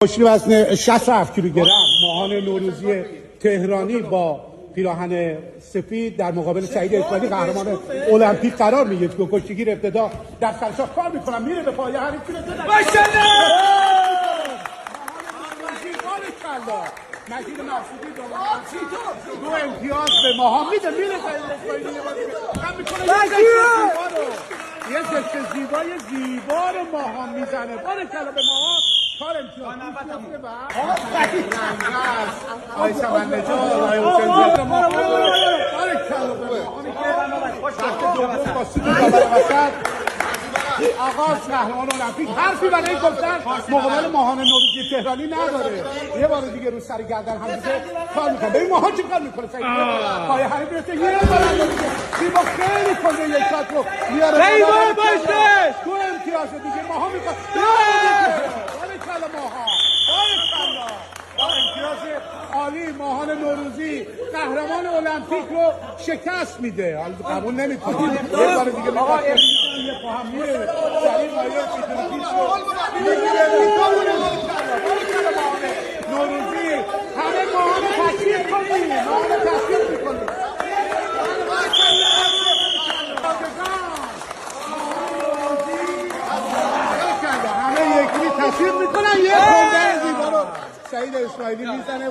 مشکل وزن 67 کیلوگرم ماهان نوروزی تهرانی با پیراهن سفید در مقابل سعید اسماعیلی قهرمان المپیک قرار میگیره. کشتیگیر ابتدا در سرشاخ کار میکنم، میره به پایه حریف. مجید مقصودی دو امتیاز به ماهان میده، میره یه زشت زیبا رو ماهان میزنه. بارکلا به ماهان. 4 امتیاز آقای سمنجان، آقای حسین زاده ماهان. بارکلا به ماهانی که دوم با سود وسط آغاز قهرمان المپیک. حرفی برای گفتن مقابل ماهان نوروزی تهرانی نداره. یه بار دیگه رو سر گردن همیشه کار میکنه. ببین ماهان چه کار میکنه. پای حریف میرسه، یه بار زیبا خیلی کنده یک شات رو میاره. ایوان باشه. 2 امتیاز دیگه ماهان میخواد. بارکلا ماهان، بارکلا. امتیاز عالی. ماهان نوروزی قهرمان المپیک رو شکست میده. قبول نمیکنه. یه بار دیگه میخواد یه پاهم میره سریع قایه بدون پیش رو نوروزی. همه ماهان تشکیل کنیم، ماهان تشکیل میکنیم. همه یکی تصویر میکنن. یه کنده زیبا رو سعید اسماعیلی میزنه.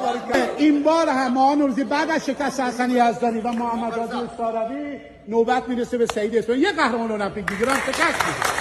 این بار هم ماهان نوروزی بعد از شکست حسن یزدانی و محمد رضا استاروی نوبت میرسه به سعید اسماعیلی. یه قهرمان المپیک دیگه رو هم شکست میده.